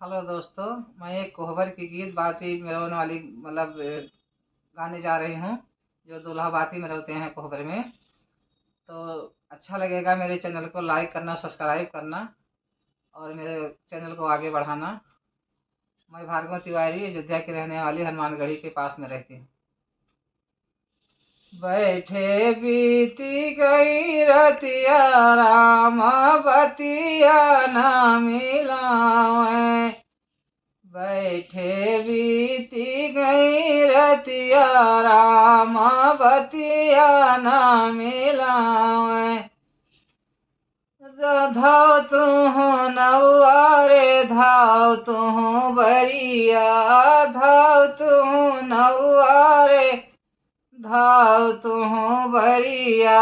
Hello दोस्तों। मैं एक कोहबर की गीत बाती में रोने वाली गाने जा रही हूँ। जो दूल्हा बाती में रोते हैं कोहबर में। तो अच्छा लगेगा मेरे चैनल को लाइक करना, सब्सक्राइब करना और मेरे चैनल को आगे बढ़ाना। मैं भार्गव तिवारी अयोध्या की रहने वाली हनुमानगढ़ी के पास में रहती हूँ। बैठे बीती गई रतिया, राम बतिया ना मिलावे। बैठे बीती गई रतिया, राम बतिया ना मिलावे। धाव तू नौआ रे, धाव तू बरिया, धाव तू नौआ रे, धाव तू बरिया।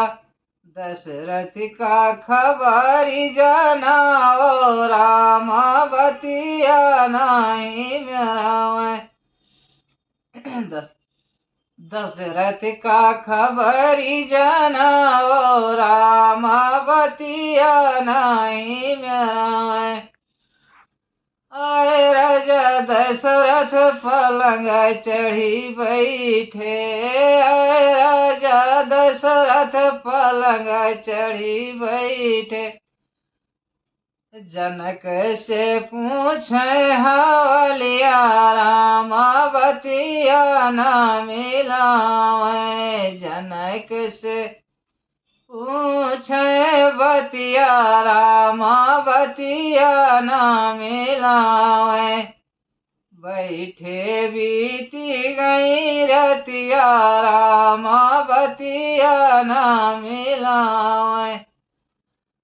दशरथ का खबरी जनाओ, राम बतिया नहीं मेरावे। दशरथ का खबरी जनाओ, राम बतिया नहीं मेरावे। आए राजा दशरथ पलंग चढ़ी बैठे, आए राजा दशरथ पलंग चढ़ी बैठे। जनक से पूछे हवलिया, राम बतिया न मिलावे। जनक से पूछे बतिया, राम बतिया न मिलावे। बैठे बीती गई रतिया, राम बतिया न मिलावे।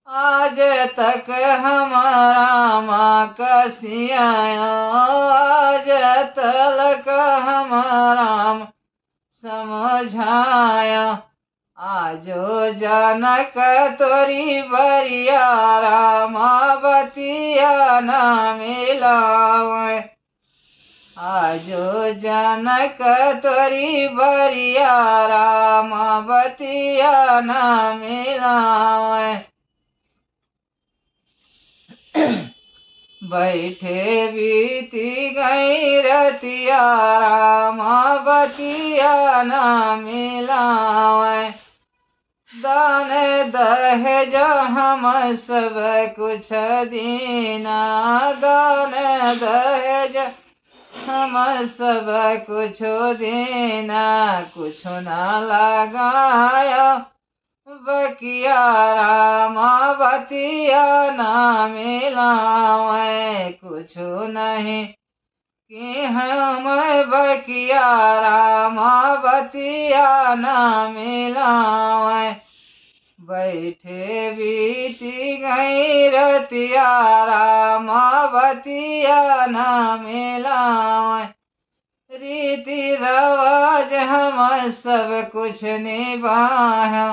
आज तक हमारा माँ कसियायो, आज तलक हमारा समझायो। आजो जनक तोरी बरिया, राम बतिया न मिलावे। आजो जनक तोरी बरिया, राम बतिया न मिलावे। बैठे बीती गई रतिया, राम बतिया न मिलावे। दान दहेज हम सब कुछ दीना, दान दहेज हम सब कुछ देना। कुछ न लगाया बकिया, राम बतिया न मिलावे। कुछ नहीं कि हम बकिया, राम बतिया न मिलावे। बैठे बीती गई रतिया, राम बतिया न मिलावे। रीति रवाज हम सब कुछ निभाया,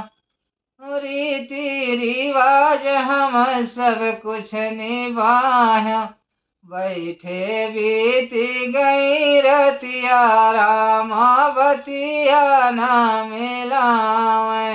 रीति रिवाज हम सब कुछ निभाया। बैठे बीती गई रतिया, राम बतिया न मिलावे।